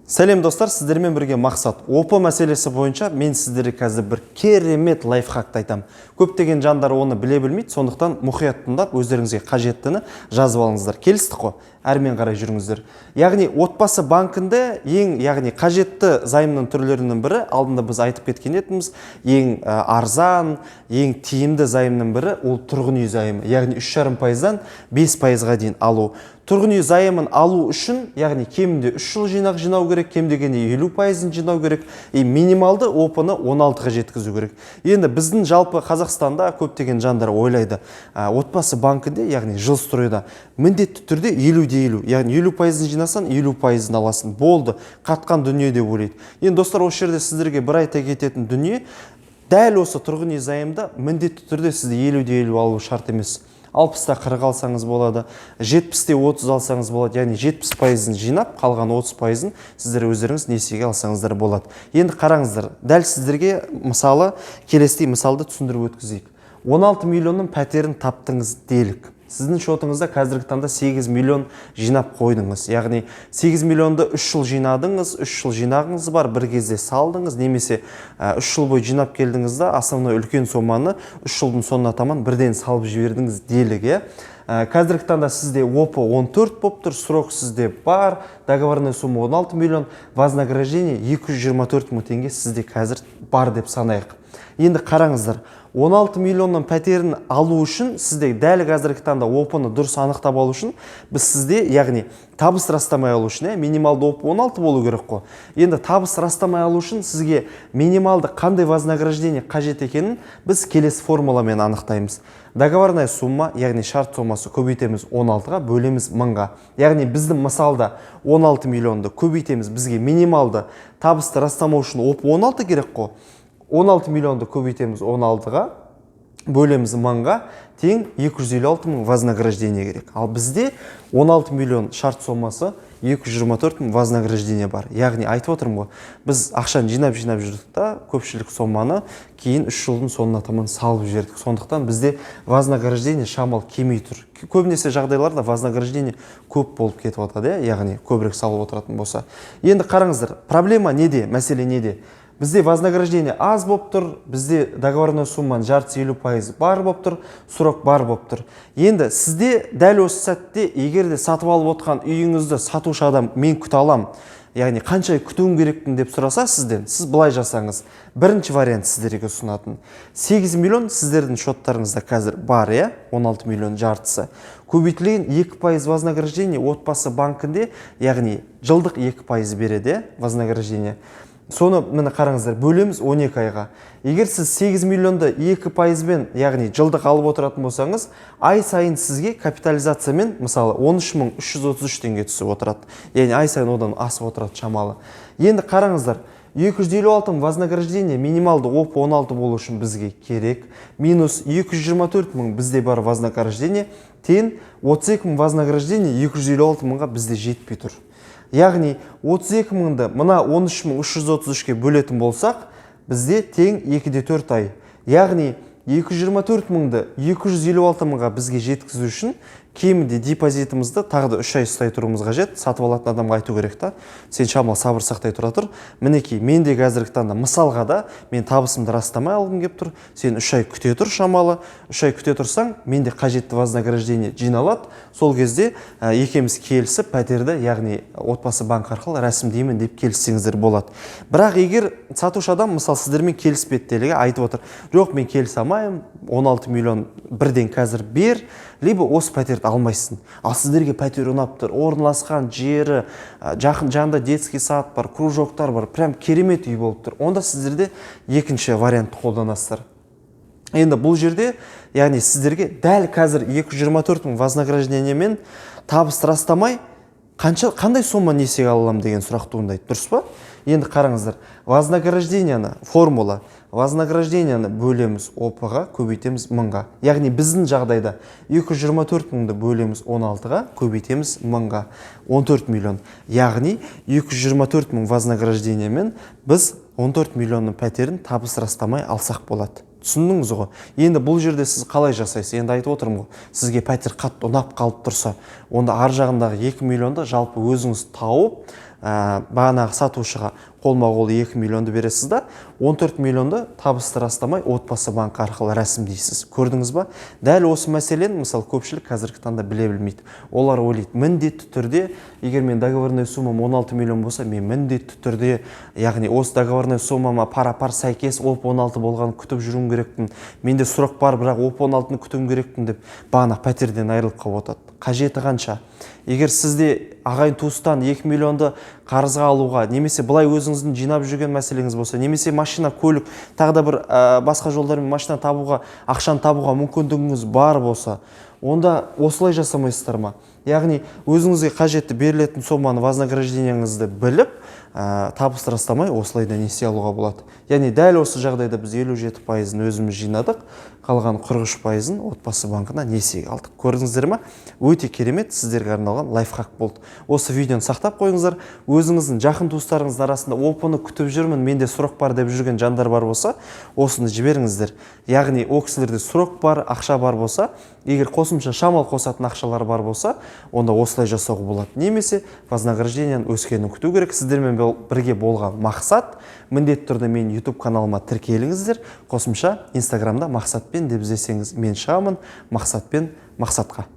Сәлем достар, сіздермен бірге мақсат. ОП мәселесі бойынша мен сіздерге қазір бір керемет лайфхакты айтамын. Көптеген жандар оны біле білмейді, сондықтан мұқият тыңдап, өздеріңізге қажеттіні жазып алыңыздар. Келістік қой? Әрмен қарай жүріңіздер. Яғни отбасы банкінде яғни қажетті займның түрлерінің бірі, алдында біз айтып кеткен едіміз, ең арзан, ең тиімді займның бірі ол тұрғын үй займы. Яғни 3,5%-дан 5%-ға дейін алу. Тұрғын үй займын алу үшін, яғни кемінде 3 жыл жинақ жинау керек, кем дегенде 50%-ын жинау керек, минималды ОП-ны 16-ға жеткізу керек. Енді біздің жалпы Қазақстанда көптеген жандар ойлайды, отбасы банкінде, яғни жилстройда міндетті түрде 50-50, яғни 50%-ын жинасан, 50%-ын аласың. Болды, қатқан дүние деп ойлайды. Енді достар, осы жерде сіздерге бір айта кететін дүние, дәл осы тұрғын үй займында міндетті түрде сізді 50-50 алу шарт емес. 60-та 40 алсаңыз болады, 70-те 30 алсаңыз болады, яғни 70%-ын жинап, қалған 30%-ын сіздер өздеріңіз несиеге алсаңыздар болады. Енді қараңыздар, дәл сіздерге мысалы келесідей мысалды түсіндіріп өткізейік. 16 миллионның пәтерін таптыңыз делік. Сіздің шотыңызда қазіргі таңда 8 миллион жинап қойдыңыз. Яғни 8 миллионды 3 жыл жинадыңыз, 3 жыл жинағыңыз бар, бір кезде салдыңыз, немесе 3 жыл бойы жинап келдіңіз да, основной үлкен соманы 3 жылдың соңына таман бірден салып жібердіңіз деліге. Қазіргі таңда сізде ОП 14 болып тұр, срок сізде бар, договорная сумма 16 миллион, вознаграждение 224 мың теңге сізде қазір бар деп санайық. Енді қараңыздар, 16 миллионның пәтерін алу үшін, сізде дәл қазіргі таңда ОП-ны дұрыс анықтап алу үшін, біз сізде, яғни табыс растамай алу үшін, минималды ОП 16 болу керек қой. Енді табыс растамай алу үшін сізге минималды қандай вознаграждение қажет екенін біз келесі формуламен анықтаймыз. Договорная сумма, яғни шарт сомасы көбейтеміз 16-ға, бөлеміз 1000-ға. Яғни біздің мысалда 16 миллионды көбейтеміз, бізге минималды табысты растамау үшін ОП 16 керек қой. 16 миллионды көбейтеміз 16-ға, бөлеміз 1000-ға, тең 256 мың вознаграждение керек. Ал бізде 16 миллион шарт сомасы 224 мың вознаграждение бар. Яғни айтып отырмын ғой, біз ақшаны жинап жүрдік та, көпшілік соманы кейін 3 жылдың соңына таман салып жібердік. Сондықтан бізде вознаграждение шамал кемей тұр. Көбінесе жағдайларда вознаграждение көп болып кетіп отырады, яғни көбірек салып отыратын болса. Енді қараңыздар, проблема неде, мәселе неде? Бізде вознаграждение аз болып тұр, бізде договорной сумманың жартысы 50% бар болып тұр, срок бар болып тұр. Енді сізде дәл осы сәтте, егер де сатып алып отқан үйіңізді сатушы адам мен күте алам, яғни қанша күтуім керектін деп сұраса сізден, сіз былай жасаңыз. Бірінші вариант сіздерге ұсынатын. 8 миллион сіздердің шоттарыңызда қазір бар, 16 миллион жартысы. Көбейтілген 2% вознаграждение отбасы банкінде, яғни жылдық 2% береді вознаграждение. Соны мені қараңыздар, бөлеміз 12 айға. Егер сіз 8 миллионды 2%-бен, яғни жылдық алып отыратын болсаңыз, ай сайын сізге капитализациямен, мысалы 13.333 теңге түсіп отырады. Яғни ай сайын одан асып отырады шамалы. Енді қараңыздар, 256 мың вознаграждение минималды ОП 16 болу үшін бізге керек. Минус 224 мың бізде бар вознаграждение, тең 32 мың вознаграждение 256 мыңға бізде жетпей тұр. Яғни 32 мыңды мына 13.333-ке бөлетін болсақ, бізде тең 2-4 ай. Яғни 224 мыңды 256 мыңға бізге жеткізу үшін кемінде депозитімізді тағы да 3 ай ұстай тұруымыз қажет. Сатып алатын адамға айту керек та, сен шамал сабыр сақтай тұра тұр. Мінекей, мен де қазіргі таңда мысалға да мен табысымды растамай алғым кеп тұр. Сен 3 ай күте тұр шамалы. 3 ай күте тұрсаң, менде қажетті вознаграждение жиналады. Сол кезде екеуміз келісіп пәтерді, яғни отбасы банк арқылы рәсімдеймін деп келіссеңіздер болады. Бірақ егер сатушы адам мысал сіздермен келіспеді айтып отыр, жоқ мен келісе алмаймын, 16 миллион бірден қазір бер, либо осы пәтерді алмайсың. Ал сіздерге пәтер ұнап тұр, орналасқан жері, жақын жанында детский сад бар, кружоктар бар, прям керемет үй болып тұр. Онда сіздерде екінші вариантты қолданасыздар. Енді бұл жерде, яғни сіздерге дәл қазір 224 мың вознаграждениемен табыс растамай, қандай сома несиеге алам деген сұрақ туындайды, дұрыс па? Енді қараңыздар, вознаграждениені формула, вознаграждениені бөлеміз ОП-ға, көбейтеміз 1000-ға. Яғни біздің жағдайда 224 мыңды бөлеміз 16-ға, көбейтеміз 1000-ға, 14 миллион. Яғни 224 мың вознаграждениемен біз 14 миллионның пәтерін табыс растамай алсақ болады. Түсіндіңіз ғой? Енді бұл жерде сіз қалай жасайсыз? Енді айтып отырмын ғой, сізге пәтер қатты ұнап қалып тұрса, онда ар жағындағы 2 миллионды жалпы өзіңіз тауып, бағанағы сатушыға қолма-қол 2 миллионды бересіз да, 14 миллионды табысты растамай отбасы банкі арқылы рәсімдейсіз. Көрдіңіз ба? Дәл осы мәселені мысалы көпшілік қазіргі таңда біле білмейді. Олар ойлайды, міндетті түрде, егер мен договорной суммам 16 миллион болса, мен міндетті түрде, яғни осы договорной суммама пара-пар сәйкес ОП-16 болғанын күтіп жүруім керекпін. Менде сұрақ бар, бірақ ОП-16-ны күтуім керекпін деп бағана пәтерден айырылып қалып отырады. Қажеті қанша? Егер сізде ағайын туыстан 2 миллионды қарызға алуға, немесе былай өзіңіздің жинап жүрген мәселеңіз болса, немесе машина, көлік, тағы да бір басқа жолдармен машина табуға, ақшаны табуға мүмкіндігіңіз бар болса, онда осылай жасамайсыздар ма? Яғни өзіңізге қажетті берілетін соманы, вознаграждениеңізді біліп, табысты растамай осылайда несие алуға болады. Яғни дәл осы жағдайда біз 57%-ын өзіміз жинадық, қалған 43%-ын отбасы банкына несиеге алдық. Көрдіңіздер ме? Өте керемет, сіздерге арналған лайфхак болды. Осы видеоны сақтап қойыңыздар. Өзіңіздің жақын туыстарыңыздың арасында ОП-ны күтіп жүрмін, менде сұрақ бар деп жүрген жандар бар болса, осыны жіберіңіздер. Яғни о кісілерде сұрақ бар, ақша бар болса, егер қосымша шамал қосатын ақшалар бар болса, онда осылай жасауға болады. Немесе вознаграждениенің өскенін күту керек. Сіздермен бірге болған мақсат, міндетті түрде мен YouTube каналыма тіркеліңіздер. Қосымша Инстаграмда мақсатпен деп іздесеңіз мен шығамын. Мақсатпен мақсатқа.